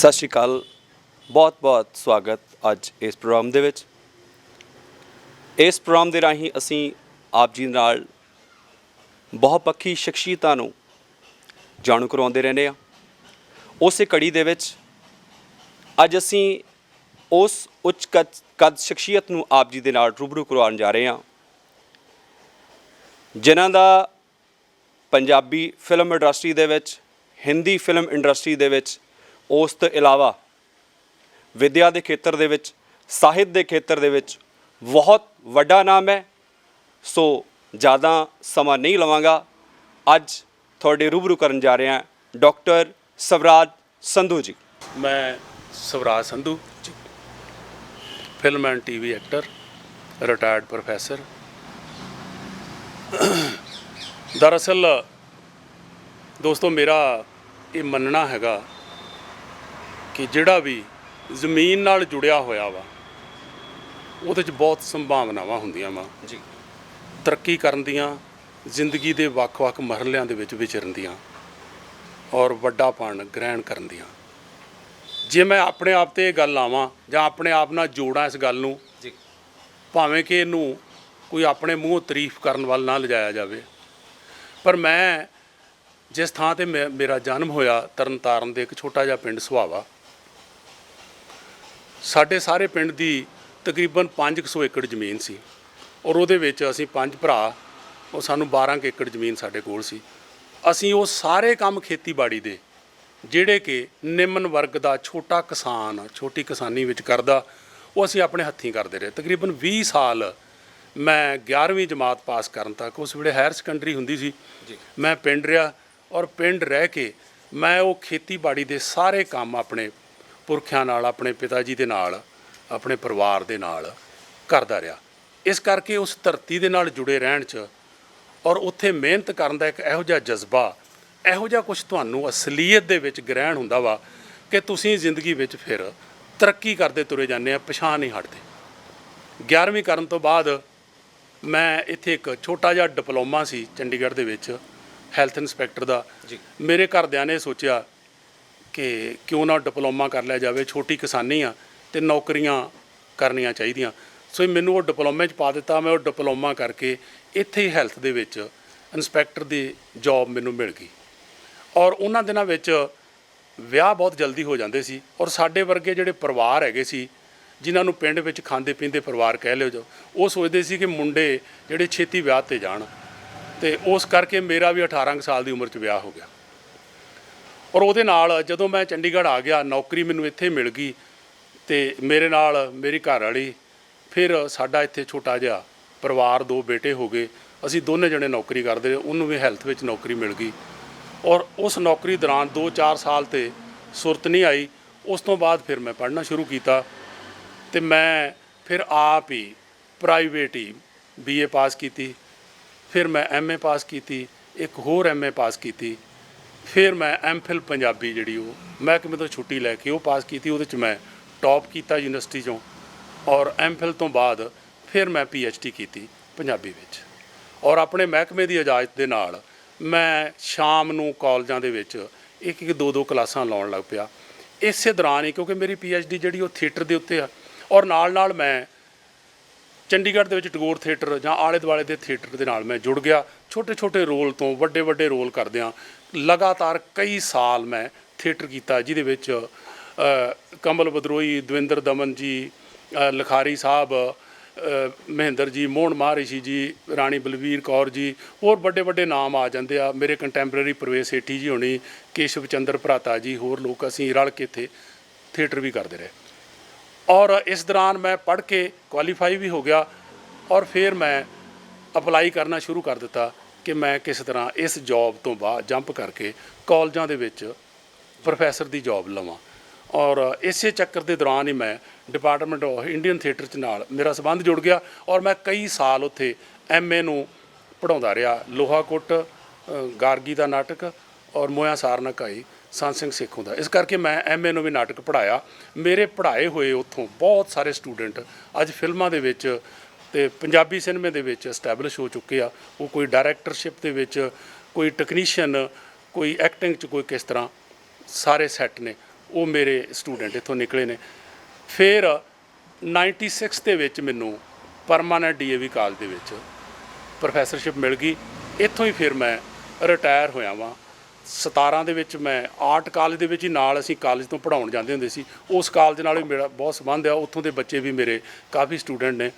ਸਤਿ ਸ਼੍ਰੀ ਅਕਾਲ। ਬਹੁਤ ਸਵਾਗਤ ਅੱਜ ਇਸ ਪ੍ਰੋਗਰਾਮ ਦੇ ਵਿੱਚ। ਇਸ ਪ੍ਰੋਗਰਾਮ ਦੇ ਰਾਹੀਂ ਅਸੀਂ ਆਪ ਜੀ ਨਾਲ ਬਹੁਪੱਖੀ ਸ਼ਖਸੀਅਤਾਂ ਨੂੰ ਜਾਣੂ ਕਰਵਾਉਂਦੇ ਰਹਿੰਦੇ ਹਾਂ। ਉਸੇ ਕੜੀ ਦੇ ਵਿੱਚ ਅੱਜ ਅਸੀਂ ਉਸ ਉੱਚ ਕੱਦ ਸ਼ਖਸੀਅਤ ਨੂੰ ਆਪ ਜੀ ਦੇ ਨਾਲ ਰੂਬਰੂ ਕਰਵਾਉਣ ਜਾ ਰਹੇ ਹਾਂ, ਜਿਨ੍ਹਾਂ ਦਾ ਪੰਜਾਬੀ ਫਿਲਮ ਇੰਡਸਟਰੀ ਦੇ ਵਿੱਚ, ਹਿੰਦੀ ਫਿਲਮ ਇੰਡਸਟਰੀ ਦੇ ਵਿੱਚ, ਉਸ ਤੋਂ ਇਲਾਵਾ ਵਿਦਿਆ ਦੇ ਖੇਤਰ ਦੇ ਵਿੱਚ, ਸਾਹਿਤ ਦੇ ਖੇਤਰ ਦੇ ਵਿੱਚ ਬਹੁਤ ਵੱਡਾ ਨਾਮ ਹੈ। ਸੋ ਜ਼ਿਆਦਾ ਸਮਾਂ ਨਹੀਂ ਲਵਾਂਗਾ, ਅੱਜ ਤੁਹਾਡੇ ਰੂਬਰੂ ਕਰਨ ਜਾ ਰਹੇ ਹਾਂ ਡਾਕਟਰ ਸਵਰਾਜ ਸੰਧੂ ਜੀ। ਮੈਂ Swaraj Sandhu ji, film and TV actor, retired professor. ਦਰਅਸਲ ਦੋਸਤੋ, ਮੇਰਾ ਇਹ ਮੰਨਣਾ ਹੈਗਾ ਕਿ ਜਿਹੜਾ ਵੀ ਜ਼ਮੀਨ ਨਾਲ ਜੁੜਿਆ ਹੋਇਆ ਵਾ ਉਹਦੇ 'ਚ ਬਹੁਤ ਸੰਭਾਵਨਾਵਾਂ ਹੁੰਦੀਆਂ ਵਾ ਜੀ, ਤਰੱਕੀ ਕਰਨ ਦੀਆਂ, ਜ਼ਿੰਦਗੀ ਦੇ ਵੱਖ-ਵੱਖ ਮਰਹਲਿਆਂ ਦੇ ਵਿੱਚ ਵਿਚਰਨ ਦੀਆਂ ਔਰ ਵੱਡਾਪਣ ਗ੍ਰਹਿਣ ਕਰਨ ਦੀਆਂ। ਜੇ ਮੈਂ ਆਪਣੇ ਆਪ 'ਤੇ ਇਹ ਗੱਲ ਲਾਵਾਂ ਜਾਂ ਆਪਣੇ ਆਪ ਨਾਲ ਜੋੜਾਂ ਇਸ ਗੱਲ ਨੂੰ, ਜੀ, ਭਾਵੇਂ ਕਿ ਇਹਨੂੰ ਕੋਈ ਆਪਣੇ ਮੂੰਹੋਂ ਤਾਰੀਫ ਕਰਨ ਵੱਲ ਨਾ ਲਿਜਾਇਆ ਜਾਵੇ, ਪਰ ਮੈਂ ਜਿਸ ਥਾਂ 'ਤੇ ਮੇਰਾ ਜਨਮ ਹੋਇਆ, ਤਰਨਤਾਰਨ ਦੇ ਇੱਕ ਛੋਟਾ ਜਿਹਾ ਪਿੰਡ ਸੁਹਾਵਾ, ਸਾਡੇ ਸਾਰੇ ਪਿੰਡ ਦੀ ਤਕਰੀਬਨ 500 ਏਕੜ ਜ਼ਮੀਨ ਸੀ ਔਰ ਉਹਦੇ ਵਿੱਚ ਅਸੀਂ 5 ਭਰਾ, ਉਹ ਸਾਨੂੰ 12 ਏਕੜ ਜ਼ਮੀਨ ਸਾਡੇ ਕੋਲ ਸੀ। ਅਸੀਂ ਉਹ ਸਾਰੇ ਕੰਮ ਖੇਤੀਬਾੜੀ ਦੇ, ਜਿਹੜੇ ਕਿ ਨਿਮਨ ਵਰਗ ਦਾ ਛੋਟਾ ਕਿਸਾਨ ਛੋਟੀ ਕਿਸਾਨੀ ਵਿੱਚ ਕਰਦਾ, ਉਹ ਅਸੀਂ ਆਪਣੇ ਹੱਥੀਂ ਕਰਦੇ ਰਹੇ। ਤਕਰੀਬਨ 20 ਸਾਲ ਮੈਂ 11ਵੀਂ ਜਮਾਤ ਪਾਸ ਕਰਨ ਤੱਕ, ਉਸ ਵੇਲੇ ਹਾਇਰ ਸੈਕੰਡਰੀ ਹੁੰਦੀ ਸੀ, ਮੈਂ ਪਿੰਡ ਰਿਹਾ ਔਰ ਪਿੰਡ ਰਹਿ ਕੇ ਮੈਂ ਉਹ ਖੇਤੀਬਾੜੀ ਦੇ ਸਾਰੇ ਕੰਮ ਆਪਣੇ ਪੁਰਖਿਆਂ ਨਾਲ, ਆਪਣੇ ਪਿਤਾ ਜੀ ਦੇ ਨਾਲ, ਆਪਣੇ ਪਰਿਵਾਰ ਦੇ ਨਾਲ ਕਰਦਾ ਰਿਹਾ। ਇਸ ਕਰਕੇ ਉਸ ਧਰਤੀ ਦੇ ਨਾਲ ਜੁੜੇ ਰਹਿਣ 'ਚ ਔਰ ਉੱਥੇ ਮਿਹਨਤ ਕਰਨ ਦਾ ਇੱਕ ਇਹੋ ਜਿਹਾ ਜਜ਼ਬਾ, ਇਹੋ ਜਿਹਾ ਕੁਛ ਤੁਹਾਨੂੰ ਅਸਲੀਅਤ ਦੇ ਵਿੱਚ ਗ੍ਰਹਿਣ ਹੁੰਦਾ ਵਾ ਕਿ ਤੁਸੀਂ ਜ਼ਿੰਦਗੀ ਵਿੱਚ ਫਿਰ ਤਰੱਕੀ ਕਰਦੇ ਤੁਰੇ ਜਾਂਦੇ ਆ, ਪਿਛਾਂਹ ਨਹੀਂ ਹਟਦੇ। 11ਵੀਂ ਕਰਨ ਤੋਂ ਬਾਅਦ ਮੈਂ ਇੱਥੇ ਇੱਕ ਛੋਟਾ ਜਿਹਾ ਡਿਪਲੋਮਾ ਸੀ ਚੰਡੀਗੜ੍ਹ ਦੇ ਵਿੱਚ, ਹੈਲਥ ਇੰਸਪੈਕਟਰ ਦਾ। ਮੇਰੇ ਘਰਦਿਆਂ ਨੇ ਸੋਚਿਆ ਕਿ ਕਿਉਂ ਨਾ ਡਿਪਲੋਮਾ ਕਰ ਲਿਆ ਜਾਵੇ, ਛੋਟੀ ਕਿਸਾਨੀ ਆ ਅਤੇ ਨੌਕਰੀਆਂ ਕਰਨੀਆਂ ਚਾਹੀਦੀਆਂ। ਸੋ ਮੈਨੂੰ ਉਹ ਡਿਪਲੋਮੇ 'ਚ ਪਾ ਦਿੱਤਾ। ਮੈਂ ਉਹ ਡਿਪਲੋਮਾ ਕਰਕੇ ਇੱਥੇ ਹੀ ਹੈਲਥ ਦੇ ਵਿੱਚ ਇੰਸਪੈਕਟਰ ਦੀ ਜੋਬ ਮੈਨੂੰ ਮਿਲ ਗਈ ਔਰ ਉਹਨਾਂ ਦਿਨਾਂ ਵਿੱਚ ਵਿਆਹ ਬਹੁਤ ਜਲਦੀ ਹੋ ਜਾਂਦੇ ਸੀ ਔਰ ਸਾਡੇ ਵਰਗੇ ਜਿਹੜੇ ਪਰਿਵਾਰ ਹੈਗੇ ਸੀ, ਜਿਨ੍ਹਾਂ ਨੂੰ ਪਿੰਡ ਵਿੱਚ ਖਾਂਦੇ ਪੀਂਦੇ ਪਰਿਵਾਰ ਕਹਿ ਲਿਓ ਜੋ, ਉਹ ਸੋਚਦੇ ਸੀ ਕਿ ਮੁੰਡੇ ਜਿਹੜੇ ਛੇਤੀ ਵਿਆਹ 'ਤੇ ਜਾਣ, ਅਤੇ ਉਸ ਕਰਕੇ ਮੇਰਾ ਵੀ 18 ਸਾਲ ਦੀ ਉਮਰ 'ਚ ਵਿਆਹ ਹੋ ਗਿਆ। ਔਰ ਉਹਦੇ ਨਾਲ ਜਦੋਂ ਮੈਂ ਚੰਡੀਗੜ੍ਹ ਆ ਗਿਆ, ਨੌਕਰੀ ਮੈਨੂੰ ਇੱਥੇ ਮਿਲ ਗਈ ਅਤੇ ਮੇਰੇ ਨਾਲ ਮੇਰੀ ਘਰ ਵਾਲੀ, ਫਿਰ ਸਾਡਾ ਇੱਥੇ ਛੋਟਾ ਜਿਹਾ ਪਰਿਵਾਰ, 2 ਬੇਟੇ ਹੋ ਗਏ। ਅਸੀਂ ਦੋਨੇ ਜਣੇ ਨੌਕਰੀ ਕਰਦੇ ਰਹੇ, ਉਹਨੂੰ ਵੀ ਹੈਲਥ ਵਿੱਚ ਨੌਕਰੀ ਮਿਲ ਗਈ ਔਰ ਉਸ ਨੌਕਰੀ ਦੌਰਾਨ 2-4 ਸਾਲ 'ਤੇ ਸੁਰਤ ਨਹੀਂ ਆਈ। ਉਸ ਤੋਂ ਬਾਅਦ ਫਿਰ ਮੈਂ ਪੜ੍ਹਨਾ ਸ਼ੁਰੂ ਕੀਤਾ ਅਤੇ ਮੈਂ ਫਿਰ ਆਪ ਹੀ ਪ੍ਰਾਈਵੇਟ ਹੀ BA ਪਾਸ ਕੀਤੀ, ਫਿਰ ਮੈਂ MA ਪਾਸ ਕੀਤੀ, ਇੱਕ ਹੋਰ MA ਪਾਸ ਕੀਤੀ, ਫਿਰ ਮੈਂ MPhil ਪੰਜਾਬੀ ਜਿਹੜੀ ਉਹ ਮਹਿਕਮੇ ਤੋਂ ਛੁੱਟੀ ਲੈ ਕੇ ਉਹ ਪਾਸ ਕੀਤੀ। ਉਹਦੇ 'ਚ ਮੈਂ ਟੌਪ ਕੀਤਾ ਯੂਨੀਵਰਸਿਟੀ 'ਚੋਂ ਔਰ MPhil ਤੋਂ ਬਾਅਦ ਫਿਰ ਮੈਂ PhD ਕੀਤੀ ਪੰਜਾਬੀ ਵਿੱਚ ਔਰ ਆਪਣੇ ਮਹਿਕਮੇ ਦੀ ਇਜਾਜ਼ਤ ਦੇ ਨਾਲ ਮੈਂ ਸ਼ਾਮ ਨੂੰ ਕਾਲਜਾਂ ਦੇ ਵਿੱਚ 1-2 ਕਲਾਸਾਂ ਲਾਉਣ ਲੱਗ ਪਿਆ। ਇਸੇ ਦੌਰਾਨ ਹੀ, ਕਿਉਂਕਿ ਮੇਰੀ PhD ਜਿਹੜੀ ਉਹ ਥੀਏਟਰ ਦੇ ਉੱਤੇ ਆ ਔਰ ਨਾਲ ਮੈਂ ਚੰਡੀਗੜ੍ਹ ਦੇ ਵਿੱਚ ਟੈਗੋਰ ਥੀਏਟਰ ਜਾਂ ਆਲੇ ਦੁਆਲੇ ਦੇ ਥੀਏਟਰ ਦੇ ਨਾਲ ਮੈਂ ਜੁੜ ਗਿਆ। ਛੋਟੇ ਰੋਲ ਤੋਂ ਵੱਡੇ ਰੋਲ ਕਰਦਿਆਂ ਲਗਾਤਾਰ ਕਈ ਸਾਲ ਮੈਂ ਥੀਏਟਰ ਕੀਤਾ, ਜਿਹਦੇ ਵਿੱਚ ਕਮਲ ਬਦਰੋਈ, ਦਵਿੰਦਰ ਦਮਨ ਜੀ, ਲਿਖਾਰੀ ਸਾਹਿਬ, ਮਹਿੰਦਰ ਜੀ, ਮੋਹਨ ਮਹਾਰਿਸ਼ੀ ਜੀ, ਰਾਣੀ ਬਲਵੀਰ ਕੌਰ ਜੀ, ਹੋਰ ਵੱਡੇ ਨਾਮ ਆ ਜਾਂਦੇ ਆ। ਮੇਰੇ ਕੰਟੈਂਪਰੇਰੀ ਪ੍ਰਵੇਸ਼ ਸੇਠੀ ਜੀ ਹੋਣੀ, ਕੇਸ਼ਵ ਚੰਦਰ ਭਰਾਤਾ ਜੀ, ਹੋਰ ਲੋਕ, ਅਸੀਂ ਰਲ ਕੇ ਇੱਥੇ ਥੀਏਟਰ ਵੀ ਕਰਦੇ ਰਹੇ ਔਰ ਇਸ ਦੌਰਾਨ ਮੈਂ ਪੜ੍ਹ ਕੇ ਕੁਆਲੀਫਾਈ ਵੀ ਹੋ ਗਿਆ ਔਰ ਫਿਰ ਮੈਂ ਅਪਲਾਈ ਕਰਨਾ ਸ਼ੁਰੂ ਕਰ ਦਿੱਤਾ ਕਿ ਮੈਂ ਕਿਸ ਤਰ੍ਹਾਂ ਇਸ ਜੌਬ ਤੋਂ ਬਾਅਦ ਜੰਪ ਕਰਕੇ ਕਾਲਜਾਂ ਦੇ ਵਿੱਚ ਪ੍ਰੋਫੈਸਰ ਦੀ ਜੌਬ ਲਵਾਂ ਔਰ ਇਸੇ ਚੱਕਰ ਦੇ ਦੌਰਾਨ ਹੀ ਮੈਂ ਡਿਪਾਰਟਮੈਂਟ ਆਫ ਇੰਡੀਅਨ ਥੀਏਟਰ 'ਚ ਨਾਲ ਮੇਰਾ ਸੰਬੰਧ ਜੁੜ ਗਿਆ ਔਰ ਮੈਂ ਕਈ ਸਾਲ ਉੱਥੇ MA ਨੂੰ ਪੜ੍ਹਾਉਂਦਾ ਰਿਹਾ। ਲੋਹਾ ਕੁੱਟ, ਗਾਰਗੀ ਦਾ ਨਾਟਕ ਔਰ ਮੋਇਆ ਸਾਰਨਾ ਘਾਈ, ਸੰਤ ਸਿੰਘ ਸੇਖੋਂ ਦਾ। ਇਸ ਕਰਕੇ ਮੈਂ MA ਨੂੰ ਵੀ ਨਾਟਕ ਪੜ੍ਹਾਇਆ। ਮੇਰੇ ਪੜ੍ਹਾਏ ਹੋਏ ਉੱਥੋਂ ਬਹੁਤ ਸਾਰੇ ਸਟੂਡੈਂਟ ਅੱਜ ਫਿਲਮਾਂ ਦੇ ਵਿੱਚ ਅਤੇ ਪੰਜਾਬੀ ਸਿਨੇਮੇ ਦੇ ਵਿੱਚ ਐਸਟੈਬਲਿਸ਼ ਹੋ ਚੁੱਕੇ ਆ। ਉਹ ਕੋਈ ਡਾਇਰੈਕਟਰਸ਼ਿਪ ਦੇ ਵਿੱਚ, ਕੋਈ ਟੈਕਨੀਸ਼ੀਅਨ, ਕੋਈ ਐਕਟਿੰਗ 'ਚ, ਕੋਈ ਕਿਸ ਤਰ੍ਹਾਂ, ਸਾਰੇ ਸੈੱਟ ਨੇ। ਉਹ ਮੇਰੇ ਸਟੂਡੈਂਟ ਇੱਥੋਂ ਨਿਕਲੇ ਨੇ। ਫਿਰ 96 ਦੇ ਵਿੱਚ ਮੈਨੂੰ ਪਰਮਾਨੈਂਟ DAV ਕਾਲਜ ਦੇ ਵਿੱਚ ਪ੍ਰੋਫੈਸਰਸ਼ਿਪ ਮਿਲ ਗਈ। ਇੱਥੋਂ ਹੀ ਫਿਰ ਮੈਂ ਰਿਟਾਇਰ ਹੋਇਆ ਵਾਂ। 17 ਦੇ ਵਿੱਚ ਮੈਂ ਆਰਟ ਕਾਲਜ ਦੇ ਵਿੱਚ ਹੀ ਨਾਲ ਅਸੀਂ ਕਾਲਜ ਤੋਂ ਪੜ੍ਹਾਉਣ ਜਾਂਦੇ ਹੁੰਦੇ ਸੀ। ਉਸ ਕਾਲਜ ਨਾਲ ਵੀ ਮੇਰਾ ਬਹੁਤ ਸੰਬੰਧ ਆ, ਉੱਥੋਂ ਦੇ ਬੱਚੇ ਵੀ ਮੇਰੇ ਕਾਫੀ ਸਟੂਡੈਂਟ ਨੇ।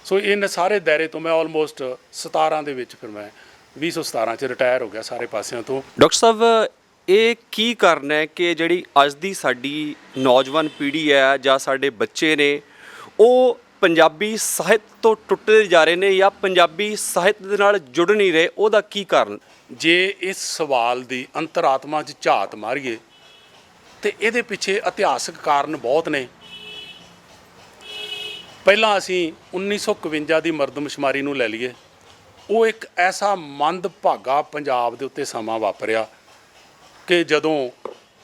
ਸੋ ਇਹਨਾਂ ਸਾਰੇ ਦਾਇਰੇ ਤੋਂ ਮੈਂ ਆਲਮੋਸਟ 17 ਦੇ ਵਿੱਚ ਫਿਰ ਮੈਂ 2017 'ਚ ਰਿਟਾਇਰ ਹੋ ਗਿਆ ਸਾਰੇ ਪਾਸਿਆਂ ਤੋਂ। ਡਾਕਟਰ ਸਾਹਿਬ, ਇਹ ਕੀ ਕਾਰਨ ਹੈ ਕਿ ਜਿਹੜੀ ਅੱਜ ਦੀ ਸਾਡੀ ਨੌਜਵਾਨ ਪੀੜ੍ਹੀ ਹੈ ਜਾਂ ਸਾਡੇ ਬੱਚੇ ਨੇ, ਉਹ ਪੰਜਾਬੀ ਸਾਹਿਤ ਤੋਂ ਟੁੱਟਦੇ ਜਾ ਰਹੇ ਨੇ ਜਾਂ ਪੰਜਾਬੀ ਸਾਹਿਤ ਦੇ ਨਾਲ ਜੁੜ ਨਹੀਂ ਰਹੇ? ਉਹਦਾ ਕੀ ਕਾਰਨ? ਜੇ ਇਸ ਸਵਾਲ ਦੀ ਅੰਤਰਾਤਮਾ 'ਚ ਝਾਤ ਮਾਰੀਏ ਤੇ ਇਹਦੇ ਪਿੱਛੇ ਇਤਿਹਾਸਕ ਕਾਰਨ ਬਹੁਤ ਨੇ। ਪਹਿਲਾਂ ਅਸੀਂ 1951 ਦੀ ਮਰਦਮਸ਼ੁਮਾਰੀ ਨੂੰ ਲੈ ਲਈਏ। ਉਹ ਇੱਕ ਐਸਾ ਮੰਦਭਾਗਾ ਪੰਜਾਬ ਦੇ ਉੱਤੇ ਸਮਾਂ ਵਾਪਰਿਆ ਕਿ ਜਦੋਂ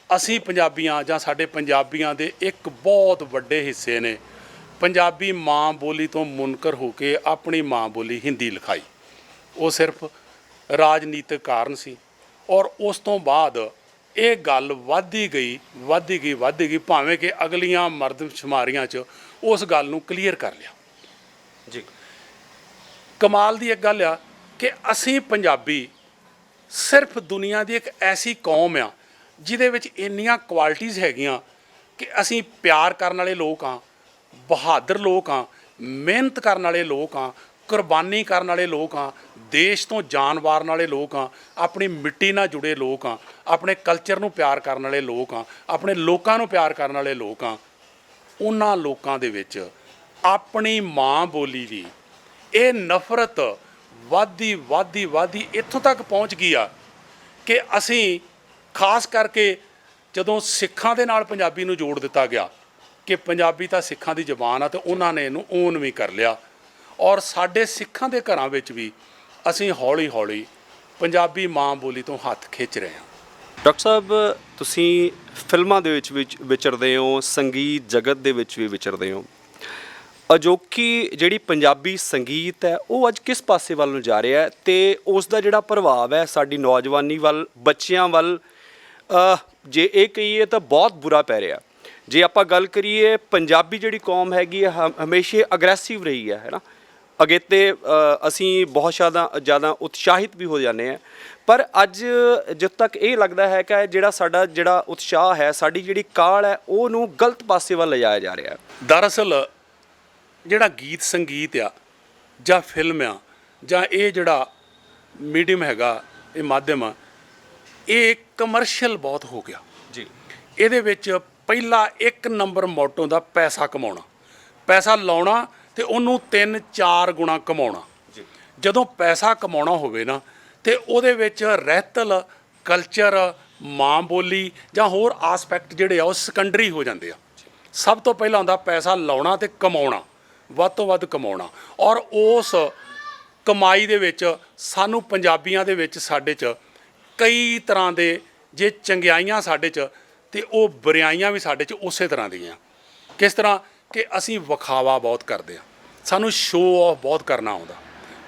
ਅਸੀਂ ਪੰਜਾਬੀਆਂ ਜਾਂ ਸਾਡੇ ਪੰਜਾਬੀਆਂ ਦੇ ਇੱਕ ਬਹੁਤ ਵੱਡੇ ਹਿੱਸੇ ਨੇ ਪੰਜਾਬੀ ਮਾਂ ਬੋਲੀ ਤੋਂ ਮੁਨਕਰ ਹੋ ਕੇ ਆਪਣੀ ਮਾਂ ਬੋਲੀ ਹਿੰਦੀ ਲਿਖਾਈ। ਉਹ ਸਿਰਫ ਰਾਜਨੀਤਿਕ ਕਾਰਨ ਸੀ ਔਰ ਉਸ ਤੋਂ ਬਾਅਦ ਇਹ ਗੱਲ ਵੱਧਦੀ ਗਈ ਭਾਵੇਂ ਕਿ ਅਗਲੀਆਂ ਮਰਦਮਸ਼ੁਮਾਰੀਆਂ 'ਚ ਉਸ ਗੱਲ ਨੂੰ ਕਲੀਅਰ ਕਰ ਲਿਆ ਜੀ। ਕਮਾਲ ਦੀ ਇੱਕ ਗੱਲ ਆ ਕਿ ਅਸੀਂ ਪੰਜਾਬੀ ਸਿਰਫ ਦੁਨੀਆ ਦੀ ਇੱਕ ਐਸੀ ਕੌਮ ਆ ਜਿਹਦੇ ਵਿੱਚ ਇੰਨੀਆਂ ਕੁਆਲਿਟੀਜ਼ ਹੈਗੀਆਂ ਕਿ ਅਸੀਂ ਪਿਆਰ ਕਰਨ ਵਾਲੇ ਲੋਕ ਹਾਂ, ਬਹਾਦਰ ਲੋਕ ਹਾਂ, ਮਿਹਨਤ ਕਰਨ ਵਾਲੇ ਲੋਕ ਹਾਂ, ਕੁਰਬਾਨੀ ਕਰਨ ਵਾਲੇ ਲੋਕ ਹਾਂ, ਦੇਸ਼ ਤੋਂ ਜਾਨ ਵਾਰਨ ਵਾਲੇ ਲੋਕ ਹਾਂ, ਆਪਣੀ ਮਿੱਟੀ ਨਾਲ ਜੁੜੇ ਲੋਕ ਹਾਂ, ਆਪਣੇ ਕਲਚਰ ਨੂੰ ਪਿਆਰ ਕਰਨ ਵਾਲੇ ਲੋਕ ਹਾਂ, ਆਪਣੇ ਲੋਕਾਂ ਨੂੰ ਪਿਆਰ ਕਰਨ ਵਾਲੇ ਲੋਕ ਹਾਂ। ਉਹਨਾਂ ਲੋਕਾਂ ਦੇ ਵਿੱਚ ਆਪਣੀ ਮਾਂ ਬੋਲੀ ਦੀ ਇਹ ਨਫ਼ਰਤ ਵੱਧਦੀ ਇੱਥੋਂ ਤੱਕ ਪਹੁੰਚ ਗਈ ਆ ਕਿ ਅਸੀਂ ਖਾਸ ਕਰਕੇ ਜਦੋਂ ਸਿੱਖਾਂ ਦੇ ਨਾਲ ਪੰਜਾਬੀ ਨੂੰ ਜੋੜ ਦਿੱਤਾ ਗਿਆ ਕਿ ਪੰਜਾਬੀ ਤਾਂ ਸਿੱਖਾਂ ਦੀ ਜ਼ਬਾਨ ਆ ਤੇ ਉਹਨਾਂ ਨੇ ਇਹਨੂੰ ਓਨ ਵੀ ਕਰ ਲਿਆ ਔਰ ਸਾਡੇ ਸਿੱਖਾਂ ਦੇ ਘਰਾਂ ਵਿੱਚ ਵੀ ਅਸੀਂ ਹੌਲੀ ਪੰਜਾਬੀ ਮਾਂ ਬੋਲੀ ਤੋਂ ਹੱਥ ਖਿੱਚ ਰਹੇ ਹਾਂ। ਡਾਕਟਰ ਸਾਹਿਬ, ਤੁਸੀਂ ਫਿਲਮਾਂ ਦੇ ਵਿੱਚ ਵਿਚਰਦੇ ਹੋ, ਸੰਗੀਤ ਜਗਤ ਦੇ ਵਿੱਚ ਵੀ ਵਿਚਰਦੇ ਹੋ। ਅਜੋਕੀ ਜਿਹੜੀ ਪੰਜਾਬੀ ਸੰਗੀਤ ਹੈ ਉਹ ਅੱਜ ਕਿਸ ਪਾਸੇ ਵੱਲ ਨੂੰ ਜਾ ਰਿਹਾ ਹੈ ਤੇ ਉਸ ਦਾ ਜਿਹੜਾ ਪ੍ਰਭਾਵ ਹੈ ਸਾਡੀ ਨੌਜਵਾਨੀ ਵੱਲ, ਬੱਚਿਆਂ ਵੱਲ, ਜੇ ਇਹ ਕਹੀਏ ਤਾਂ ਬਹੁਤ ਬੁਰਾ ਪੈ ਰਿਹਾ। ਜੇ ਆਪਾਂ ਗੱਲ ਕਰੀਏ, ਪੰਜਾਬੀ ਜਿਹੜੀ ਕੌਮ ਹੈਗੀ ਹੈ ਹਮੇਸ਼ਾ ਅਗਰੈਸਿਵ ਰਹੀ ਹੈ ਨਾ। ਅਗੇਤੇ ਅਸੀਂ ਬਹੁਤ ਜ਼ਿਆਦਾ ਉਤਸ਼ਾਹਿਤ ਵੀ ਹੋ ਜਾਂਦੇ ਹਾਂ, ਪਰ ਅੱਜ ਜਦ ਤੱਕ ਇਹ ਲੱਗਦਾ ਹੈ ਕਿ ਜਿਹੜਾ ਉਤਸ਼ਾਹ ਹੈ, ਸਾਡੀ ਜਿਹੜੀ ਕਾਲ ਹੈ, ਉਹਨੂੰ ਗਲਤ ਪਾਸੇ ਵੱਲ ਲਿਜਾਇਆ ਜਾ ਰਿਹਾ ਹੈ। ਦਰਅਸਲ ਜਿਹੜਾ ਗੀਤ ਸੰਗੀਤ ਆ ਜਾਂ ਫਿਲਮ ਆ ਜਾਂ ਇਹ ਜਿਹੜਾ ਮੀਡੀਅਮ ਹੈਗਾ, ਇਹ ਮਾਧਿਅਮ ਆ, ਇਹ ਕਮਰਸ਼ੀਅਲ ਬਹੁਤ ਹੋ ਗਿਆ ਜੀ। ਇਹਦੇ ਵਿੱਚ ਪਹਿਲਾ 1 ਨੰਬਰ ਮੋਟੋ ਦਾ ਪੈਸਾ ਕਮਾਉਣਾ, ਪੈਸਾ ਲਾਉਣਾ ਤੇ ਉਹਨੂੰ 3-4 ਗੁਣਾ ਕਮਾਉਣਾ। ਜਦੋਂ ਪੈਸਾ ਕਮਾਉਣਾ ਹੋਵੇ ਨਾ ਤੇ ਉਹਦੇ ਵਿੱਚ ਰਹਿਤਲ, ਕਲਚਰ, ਮਾਂ ਬੋਲੀ ਜਾਂ ਹੋਰ ਆਸਪੈਕਟ ਜਿਹੜੇ ਆ ਉਹ ਸੈਕੰਡਰੀ ਹੋ ਜਾਂਦੇ ਆ। ਸਭ ਤੋਂ ਪਹਿਲਾਂ ਹੁੰਦਾ ਪੈਸਾ ਲਾਉਣਾ ਤੇ ਕਮਾਉਣਾ, ਵੱਧ ਤੋਂ ਵੱਧ ਕਮਾਉਣਾ। ਔਰ ਉਸ ਕਮਾਈ ਦੇ ਵਿੱਚ ਸਾਨੂੰ ਪੰਜਾਬੀਆਂ ਦੇ ਵਿੱਚ ਸਾਡੇ 'ਚ ਕਈ ਤਰ੍ਹਾਂ ਦੇ ਜੇ ਚੰਗਿਆਈਆਂ ਸਾਡੇ 'ਚ ਤੇ ਉਹ ਬੁਰਾਈਆਂ ਵੀ ਸਾਡੇ 'ਚ ਉਸੇ ਤਰ੍ਹਾਂ ਦੀਆਂ। ਕਿਸ ਤਰ੍ਹਾਂ ਕਿ ਅਸੀਂ ਵਿਖਾਵਾ ਬਹੁਤ ਕਰਦੇ ਹਾਂ, ਸਾਨੂੰ ਸ਼ੋਅ ਆਫ ਬਹੁਤ ਕਰਨਾ ਆਉਂਦਾ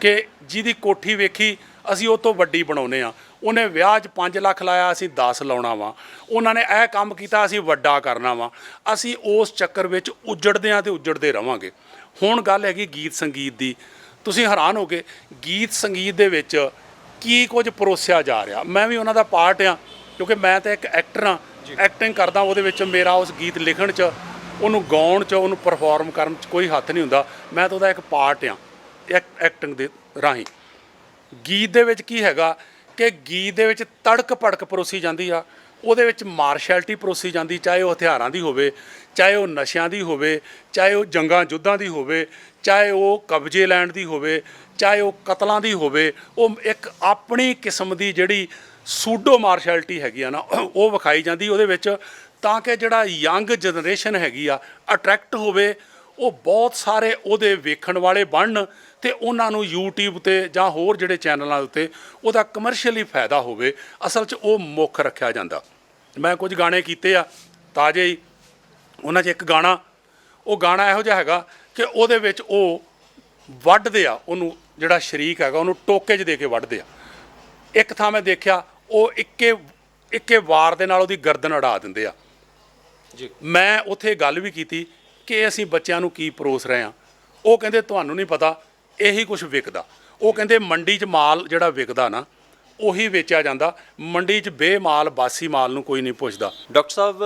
ਕਿ ਜਿਹਦੀ ਕੋਠੀ ਵੇਖੀ ਅਸੀਂ ਉਹ ਤੋਂ ਵੱਡੀ ਬਣਾਉਂਦੇ ਹਾਂ। ਉਹਨੇ ਵਿਆਹ 'ਚ 5 ਲੱਖ ਲਾਇਆ, ਅਸੀਂ 10 ਲਾਉਣਾ ਵਾ। ਉਹਨਾਂ ਨੇ ਇਹ ਕੰਮ ਕੀਤਾ, ਅਸੀਂ ਵੱਡਾ ਕਰਨਾ ਵਾ। ਅਸੀਂ ਉਸ ਚੱਕਰ ਵਿੱਚ ਉੱਜੜਦੇ ਹਾਂ ਤੇ ਉੱਜੜਦੇ ਰਵਾਂਗੇ। ਹੁਣ ਗੱਲ ਹੈਗੀ ਗੀਤ ਸੰਗੀਤ ਦੀ। ਤੁਸੀਂ ਹੈਰਾਨ ਹੋ ਗਏ ਗੀਤ ਸੰਗੀਤ ਦੇ ਵਿੱਚ ਕੀ ਕੁਝ ਪਰੋਸਿਆ ਜਾ ਰਿਹਾ। ਮੈਂ ਵੀ ਉਹਨਾਂ ਦਾ ਪਾਰਟ ਆ ਕਿਉਂਕਿ ਮੈਂ ਤਾਂ ਇੱਕ ਐਕਟਰ ਹਾਂ, ਐਕਟਿੰਗ ਕਰਦਾ। ਉਹਦੇ ਵਿੱਚ ਮੇਰਾ ਉਸ ਗੀਤ ਲਿਖਣ 'ਚ, ਉਹਨੂੰ ਗਾਉਣ 'ਚ, ਉਹਨੂੰ ਪਰਫਾਰਮ ਕਰਨ 'ਚ ਕੋਈ ਹੱਥ ਨਹੀਂ ਹੁੰਦਾ। ਮੈਂ ਤਾਂ ਉਹਦਾ ਇੱਕ ਪਾਰਟ ਆ ਐਕਟਿੰਗ ਦੇ ਰਾਹੀਂ। ਗੀਤ ਦੇ ਵਿੱਚ ਕੀ ਹੈਗਾ ਕਿ ਗੀਤ ਦੇ ਵਿੱਚ ਤੜਕ ਭੜਕ ਪਰੋਸੀ ਜਾਂਦੀ ਆ, ਉਹਦੇ ਵਿੱਚ ਮਾਰਸ਼ੈਲਿਟੀ ਪਰੋਸੀ ਜਾਂਦੀ, ਚਾਹੇ ਉਹ ਹਥਿਆਰਾਂ ਦੀ ਹੋਵੇ, ਚਾਹੇ ਉਹ ਨਸ਼ਿਆਂ ਦੀ ਹੋਵੇ, ਚਾਹੇ ਉਹ ਜੰਗਾਂ ਯੁੱਧਾਂ ਦੀ ਹੋਵੇ, ਚਾਹੇ ਉਹ ਕਬਜ਼ੇ ਲੈਣ ਦੀ ਹੋਵੇ, ਚਾਹੇ ਉਹ ਕਤਲਾਂ ਦੀ ਹੋਵੇ। ਉਹ ਇੱਕ ਆਪਣੀ ਕਿਸਮ ਦੀ ਜਿਹੜੀ ਸੂਡੋ ਮਾਰਸ਼ੈਲਿਟੀ ਹੈਗੀ ਆ ਨਾ, ਉਹ ਵਿਖਾਈ ਜਾਂਦੀ ਉਹਦੇ ਵਿੱਚ, ਤਾਂ ਕਿ ਜਿਹੜਾ ਯੰਗ ਜਨਰੇਸ਼ਨ ਹੈਗੀ ਆ ਅਟਰੈਕਟ ਹੋਵੇ। ਉਹ ਬਹੁਤ ਸਾਰੇ ਉਹਦੇ ਵੇਖਣ ਵਾਲੇ ਬਣਨ ਤੇ ਉਹਨਾਂ ਨੂੰ YouTube ਤੇ ਜਾਂ ਹੋਰ ਜਿਹੜੇ ਚੈਨਲਾਂ ਉੱਤੇ ਉਹਦਾ ਕਮਰਸ਼ੀਅਲੀ ਫਾਇਦਾ ਹੋਵੇ। ਅਸਲ 'ਚ ਉਹ ਮੁੱਖ ਰੱਖਿਆ ਜਾਂਦਾ। ਮੈਂ ਕੁਝ ਗਾਣੇ ਕੀਤੇ ਆ ਤਾਜ਼ੇ ਹੀ, ਉਹਨਾਂ 'ਚ ਇੱਕ ਗਾਣਾ, ਉਹ ਗਾਣਾ ਇਹੋ ਜਿਹਾ ਹੈਗਾ ਕਿ ਉਹਦੇ ਵਿੱਚ ਉਹ ਵੱਢਦੇ ਆ ਉਹਨੂੰ, ਜਿਹੜਾ ਸ਼ਰੀਕ ਹੈਗਾ ਉਹਨੂੰ ਟੋਕੇ 'ਚ ਦੇ ਕੇ ਵੱਢਦੇ ਆ। ਇੱਕ ਥਾਂ ਮੈਂ ਦੇਖਿਆ ਉਹ ਇੱਕੇ ਵਾਰ ਦੇ ਨਾਲ ਉਹਦੀ ਗਰਦਨ ਅੜਾ ਦਿੰਦੇ ਆ। ਜੀ। ਮੈਂ ਉੱਥੇ ਗੱਲ ਵੀ ਕੀਤੀ ਕਿ ਅਸੀਂ ਬੱਚਿਆਂ ਨੂੰ ਕੀ ਪਰੋਸ ਰਹੇ ਹਾਂ। ਉਹ ਕਹਿੰਦੇ ਤੁਹਾਨੂੰ ਨਹੀਂ ਪਤਾ, ਇਹੀ ਕੁਝ ਵਿਕਦਾ। ਉਹ ਕਹਿੰਦੇ ਮੰਡੀ 'ਚ ਮਾਲ ਜਿਹੜਾ ਵਿਕਦਾ ਨਾ ਉਹੀ ਵੇਚਿਆ ਜਾਂਦਾ, ਮੰਡੀ 'ਚ ਬੇਮਾਲ ਬਾਸੀ ਮਾਲ ਨੂੰ ਕੋਈ ਨਹੀਂ ਪੁੱਛਦਾ। ਡਾਕਟਰ ਸਾਹਿਬ,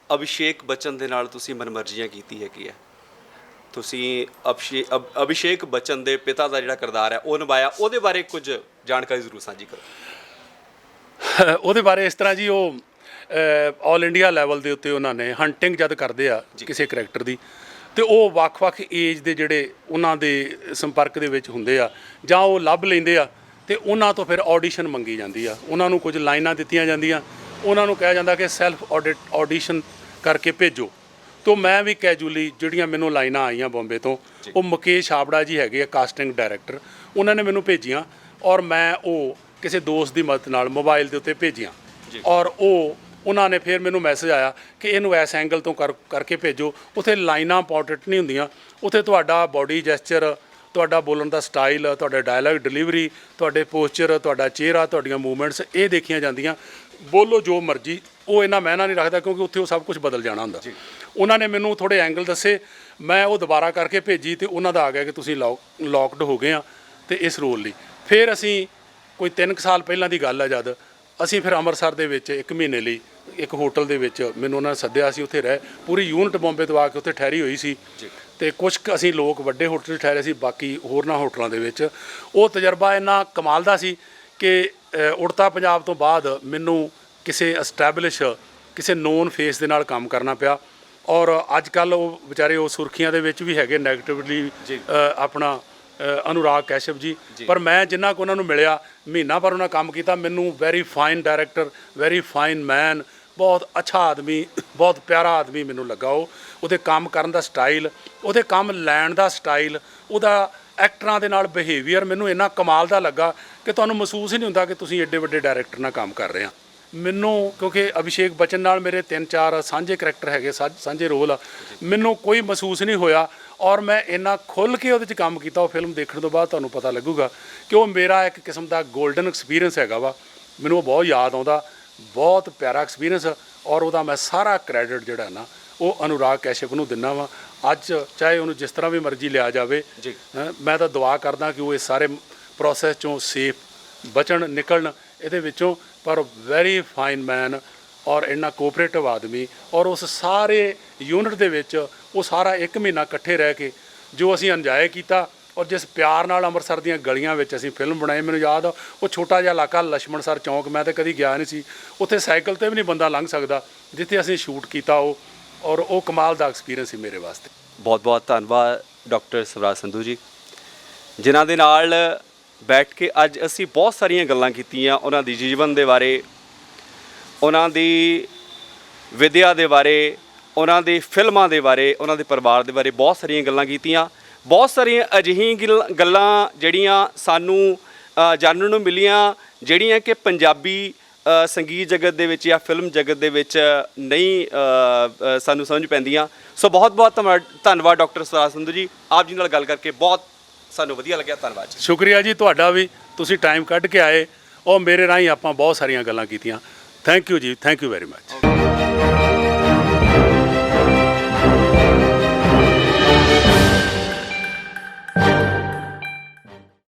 ਅਭਿਸ਼ੇਕ ਬੱਚਨ ਦੇ ਨਾਲ ਤੁਸੀਂ ਮਨਮਰਜ਼ੀਆਂ ਕੀਤੀ ਹੈਗੀ ਹੈ, ਤੁਸੀਂ ਅਭਿਸ਼ੇਕ ਬੱਚਨ ਦੇ ਪਿਤਾ ਦਾ ਜਿਹੜਾ ਕਿਰਦਾਰ ਹੈ ਉਹ ਨਿਭਾਇਆ, ਉਹਦੇ ਬਾਰੇ ਕੁਝ ਜਾਣਕਾਰੀ ਜ਼ਰੂਰ ਸਾਂਝੀ ਕਰੋ। ਉਹਦੇ ਬਾਰੇ ਇਸ ਤਰ੍ਹਾਂ ਜੀ, ਉਹ ਆਲ ਇੰਡੀਆ ਲੈਵਲ ਦੇ ਉੱਤੇ ਉਹਨਾਂ ਨੇ ਹੰਟਿੰਗ ਜਦ ਕਰਦੇ ਆ ਕਿਸੇ ਕਰੈਕਟਰ ਦੀ, ਤੇ ਉਹ ਵੱਖ-ਵੱਖ ਏਜ ਦੇ ਜਿਹੜੇ ਉਹਨਾਂ ਦੇ ਸੰਪਰਕ ਦੇ ਵਿੱਚ ਹੁੰਦੇ ਆ ਜਾਂ ਉਹ ਲੱਭ ਲੈਂਦੇ ਆ, ਤੇ ਉਹਨਾਂ ਤੋਂ ਫਿਰ ਆਡੀਸ਼ਨ ਮੰਗੀ ਜਾਂਦੀ ਆ। ਉਹਨਾਂ ਨੂੰ ਕੁਝ ਲਾਈਨਾਂ ਦਿੱਤੀਆਂ ਜਾਂਦੀਆਂ, ਉਹਨਾਂ ਨੂੰ ਕਿਹਾ ਜਾਂਦਾ ਕਿ ਸੈਲਫ ਆਡੀਸ਼ਨ ਕਰਕੇ ਭੇਜੋ। ਤੋਂ ਮੈਂ ਵੀ ਕੈਜੂਅਲੀ ਜਿਹੜੀਆਂ ਮੈਨੂੰ ਲਾਈਨਾਂ ਆਈਆਂ ਬੰਬੇ ਤੋਂ, ਉਹ ਮੁਕੇਸ਼ ਛਾਬੜਾ ਜੀ ਹੈਗੇ ਆ ਕਾਸਟਿੰਗ ਡਾਇਰੈਕਟਰ, ਉਹਨਾਂ ਨੇ ਮੈਨੂੰ ਭੇਜੀਆਂ ਔਰ ਮੈਂ ਉਹ ਕਿਸੇ ਦੋਸਤ ਦੀ ਮਦਦ ਨਾਲ ਮੋਬਾਈਲ ਦੇ ਉੱਤੇ ਭੇਜੀਆਂ ਔਰ ਉਹਨਾਂ ਨੇ ਫਿਰ ਮੈਨੂੰ ਮੈਸੇਜ ਆਇਆ ਕਿ ਇਹਨੂੰ ਇਸ ਐਂਗਲ ਤੋਂ ਕਰਕੇ ਭੇਜੋ। ਉੱਥੇ ਲਾਈਨਾਂ ਇੰਪੋਰਟੈਂਟ ਨਹੀਂ ਹੁੰਦੀਆਂ, ਉੱਥੇ ਤੁਹਾਡਾ ਬਾਡੀ ਜੈਸਚਰ, ਤੁਹਾਡਾ ਬੋਲਣ ਦਾ ਸਟਾਈਲ, ਤੁਹਾਡਾ ਡਾਇਲੌਗ ਡਿਲੀਵਰੀ, ਤੁਹਾਡੇ ਪੋਸਚਰ, ਤੁਹਾਡਾ ਚਿਹਰਾ, ਤੁਹਾਡੀਆਂ ਮੂਵਮੈਂਟਸ ਇਹ ਦੇਖੀਆਂ ਜਾਂਦੀਆਂ। ਬੋਲੋ ਜੋ ਮਰਜ਼ੀ, ਉਹ ਇੰਨਾ ਮਾਇਨਾ ਨਹੀਂ ਰੱਖਦਾ ਕਿਉਂਕਿ ਉੱਥੇ ਉਹ ਸਭ ਕੁਝ ਬਦਲ ਜਾਣਾ ਹੁੰਦਾ। ਉਹਨਾਂ ਨੇ ਮੈਨੂੰ ਥੋੜ੍ਹੇ ਐਂਗਲ ਦੱਸੇ, ਮੈਂ ਉਹ ਦੁਬਾਰਾ ਕਰਕੇ ਭੇਜੀ ਤੇ ਉਹਨਾਂ ਦਾ ਆ ਗਿਆ ਕਿ ਤੁਸੀਂ ਲੌਕਡ ਹੋ ਗਏ ਆ ਤੇ ਇਸ ਰੋਲ ਲਈ। ਫਿਰ ਅਸੀਂ ਕੋਈ 3 ਸਾਲ ਪਹਿਲਾਂ ਦੀ ਗੱਲ ਹੈ, ਜਦ ਅਸੀਂ ਫਿਰ ਅੰਮ੍ਰਿਤਸਰ ਦੇ ਵਿੱਚ 1 ਮਹੀਨੇ ਲਈ ਇੱਕ ਹੋਟਲ ਦੇ ਵਿੱਚ ਮੈਨੂੰ ਉਹਨਾਂ ਨੇ ਸੱਦਿਆ ਸੀ। ਉੱਥੇ ਰਹਿ ਪੂਰੀ ਯੂਨਿਟ ਬੰਬੇ ਤੋਂ ਆ ਕੇ ਉੱਥੇ ਠਹਿਰੀ ਹੋਈ ਸੀ ਤੇ ਕੁਝ ਅਸੀਂ ਲੋਕ ਵੱਡੇ ਹੋਟਲ 'ਚ ਠਹਿਰੇ ਸੀ, ਬਾਕੀ ਹੋਰਨਾਂ ਹੋਟਲਾਂ ਦੇ ਵਿੱਚ। ਉਹ ਤਜਰਬਾ ਇੰਨਾ ਕਮਾਲ ਦਾ ਸੀ ਕਿ ਉੜਤਾ ਪੰਜਾਬ ਤੋਂ ਬਾਅਦ ਮੈਨੂੰ ਕਿਸੇ ਐਸਟੈਬਲਿਸ਼, ਕਿਸੇ ਨੋਨ ਫੇਸ ਦੇ ਨਾਲ ਕੰਮ ਕਰਨਾ ਪਿਆ। ਔਰ ਅੱਜ ਕੱਲ੍ਹ ਉਹ ਵਿਚਾਰੇ ਉਹ ਸੁਰਖੀਆਂ ਦੇ ਵਿੱਚ ਵੀ ਹੈਗੇ ਨੈਗੇਟਿਵਲੀ, ਆਪਣਾ ਅਨੁਰਾਗ ਕੈਸ਼ਪ ਜੀ। ਪਰ ਮੈਂ ਜਿੰਨਾ ਕੁ ਉਹਨਾਂ ਨੂੰ ਮਿਲਿਆ, ਮਹੀਨਾ ਭਰ ਉਹਨਾਂ ਕੰਮ ਕੀਤਾ, ਮੈਨੂੰ very fine director, very fine man, ਬਹੁਤ ਅੱਛਾ ਆਦਮੀ, ਬਹੁਤ ਪਿਆਰਾ ਆਦਮੀ ਮੈਨੂੰ ਲੱਗਾ। ਉਹਦੇ ਕੰਮ ਕਰਨ ਦਾ ਸਟਾਈਲ, ਉਹਦੇ ਕੰਮ ਲੈਣ ਦਾ ਸਟਾਈਲ, ਉਹਦਾ ਐਕਟਰਾਂ ਦੇ ਨਾਲ ਬਿਹੇਵੀਅਰ ਮੈਨੂੰ ਇੰਨਾ ਕਮਾਲ ਦਾ ਲੱਗਾ ਕਿ ਤੁਹਾਨੂੰ ਮਹਿਸੂਸ ਹੀ ਨਹੀਂ ਹੁੰਦਾ ਕਿ ਤੁਸੀਂ ਐਡੇ ਵੱਡੇ ਡਾਇਰੈਕਟਰ ਨਾਲ ਕੰਮ ਕਰ ਰਹੇ ਆ। ਮੈਨੂੰ ਕਿਉਂਕਿ ਅਭਿਸ਼ੇਕ ਬੱਚਨ ਨਾਲ ਮੇਰੇ 3-4 ਸਾਂਝੇ ਕਰੈਕਟਰ ਹੈਗੇ, ਸਾਂਝੇ ਰੋਲ ਆ, ਮੈਨੂੰ ਕੋਈ ਮਹਿਸੂਸ ਨਹੀਂ ਹੋਇਆ ਔਰ ਮੈਂ ਇੰਨਾ ਖੁੱਲ੍ਹ ਕੇ ਉਹਦੇ 'ਚ ਕੰਮ ਕੀਤਾ। ਉਹ ਫਿਲਮ ਦੇਖਣ ਤੋਂ ਬਾਅਦ ਤੁਹਾਨੂੰ ਪਤਾ ਲੱਗੂਗਾ ਕਿ ਉਹ ਮੇਰਾ ਇੱਕ ਕਿਸਮ ਦਾ ਗੋਲਡਨ ਐਕਸਪੀਰੀਅੰਸ ਹੈਗਾ ਵਾ। ਮੈਨੂੰ ਉਹ ਬਹੁਤ ਯਾਦ ਆਉਂਦਾ, ਬਹੁਤ ਪਿਆਰਾ ਐਕਸਪੀਰੀਅੰਸ, ਔਰ ਉਹਦਾ ਮੈਂ ਸਾਰਾ ਕ੍ਰੈਡਿਟ ਜਿਹੜਾ ਨਾ ਉਹ ਅਨੁਰਾਗ ਕੈਸ਼ਪ ਨੂੰ ਦਿੰਦਾ ਵਾਂ। ਅੱਜ ਚਾਹੇ ਉਹਨੂੰ ਜਿਸ ਤਰ੍ਹਾਂ ਵੀ ਮਰਜ਼ੀ ਲਿਆ ਜਾਵੇ, ਮੈਂ ਤਾਂ ਦੁਆ ਕਰਦਾ ਕਿ ਉਹ ਇਸ ਸਾਰੇ ਪ੍ਰੋਸੈਸ 'ਚੋਂ ਸੇਫ ਬਚਣ, ਨਿਕਲਣ ਇਹਦੇ ਵਿੱਚੋਂ। ਪਰ ਵੈਰੀ ਫਾਈਨ ਮੈਨ ਔਰ ਇੰਨਾ ਕੋਆਪਰੇਟਿਵ ਆਦਮੀ, ਔਰ ਉਸ ਸਾਰੇ ਯੂਨਿਟ ਦੇ ਵਿੱਚ ਉਹ ਸਾਰਾ 1 ਮਹੀਨਾ ਇਕੱਠੇ ਰਹਿ ਕੇ ਜੋ ਅਸੀਂ ਇੰਜੋਏ ਕੀਤਾ ਔਰ ਜਿਸ ਪਿਆਰ ਨਾਲ ਅੰਮ੍ਰਿਤਸਰ ਦੀਆਂ ਗਲੀਆਂ ਵਿੱਚ ਅਸੀਂ ਫਿਲਮ ਬਣਾਈ। ਮੈਨੂੰ ਯਾਦ ਆ ਉਹ ਛੋਟਾ ਜਿਹਾ ਇਲਾਕਾ ਲਛਮਣਸਰ ਚੌਂਕ, ਮੈਂ ਤਾਂ ਕਦੀ ਗਿਆ ਨਹੀਂ ਸੀ ਉੱਥੇ, ਸਾਈਕਲ 'ਤੇ ਵੀ ਨਹੀਂ ਬੰਦਾ ਲੰਘ ਸਕਦਾ ਜਿੱਥੇ ਅਸੀਂ ਸ਼ੂਟ ਕੀਤਾ ਉਹ, ਔਰ ਉਹ ਕਮਾਲ ਦਾ ਐਕਸਪੀਰੀਅੰਸ ਸੀ ਮੇਰੇ ਵਾਸਤੇ। ਬਹੁਤ ਬਹੁਤ ਧੰਨਵਾਦ ਡਾਕਟਰ ਸਵਰਾਜ ਸੰਧੂ ਜੀ, ਜਿਨ੍ਹਾਂ ਦੇ ਨਾਲ ਬੈਠ ਕੇ ਅੱਜ ਅਸੀਂ ਬਹੁਤ ਸਾਰੀਆਂ ਗੱਲਾਂ ਕੀਤੀਆਂ, ਉਹਨਾਂ ਦੀ ਜੀਵਨ ਦੇ ਬਾਰੇ, ਉਹਨਾਂ ਦੀ ਵਿਦਿਆ ਦੇ ਬਾਰੇ, ਉਹਨਾਂ ਦੀ ਫਿਲਮਾਂ ਦੇ ਬਾਰੇ, ਉਹਨਾਂ ਦੇ ਪਰਿਵਾਰ ਦੇ ਬਾਰੇ ਬਹੁਤ ਸਾਰੀਆਂ ਗੱਲਾਂ ਕੀਤੀਆਂ। ਬਹੁਤ ਸਾਰੀਆਂ ਅਜਿਹੀਆਂ ਗੱਲਾਂ ਜਿਹੜੀਆਂ ਸਾਨੂੰ ਜਾਣਨ ਨੂੰ ਮਿਲੀਆਂ, ਜਿਹੜੀਆਂ ਕਿ ਪੰਜਾਬੀ ਸੰਗੀਤ ਜਗਤ ਦੇ ਵਿੱਚ ਜਾਂ ਫਿਲਮ ਜਗਤ ਦੇ ਵਿੱਚ ਨਹੀਂ ਸਾਨੂੰ ਸਮਝ ਪੈਂਦੀਆਂ। ਸੋ ਬਹੁਤ ਬਹੁਤ ਧੰਨਵਾਦ ਡਾਕਟਰ ਸਵਰਾਜ ਸੰਧੂ ਜੀ, ਆਪ ਜੀ ਨਾਲ ਗੱਲ ਕਰਕੇ ਬਹੁਤ ਸਾਨੂੰ ਵਧੀਆ ਲੱਗਿਆ। ਧੰਨਵਾਦ ਜੀ। ਸ਼ੁਕਰੀਆ ਜੀ ਤੁਹਾਡਾ ਵੀ, ਤੁਸੀਂ ਟਾਈਮ ਕੱਢ ਕੇ ਆਏ ਔਰ ਮੇਰੇ ਰਾਹੀਂ ਆਪਾਂ ਬਹੁਤ ਸਾਰੀਆਂ ਗੱਲਾਂ ਕੀਤੀਆਂ। ਥੈਂਕ ਯੂ ਜੀ, ਥੈਂਕ ਯੂ ਵੈਰੀ ਮੱਚ।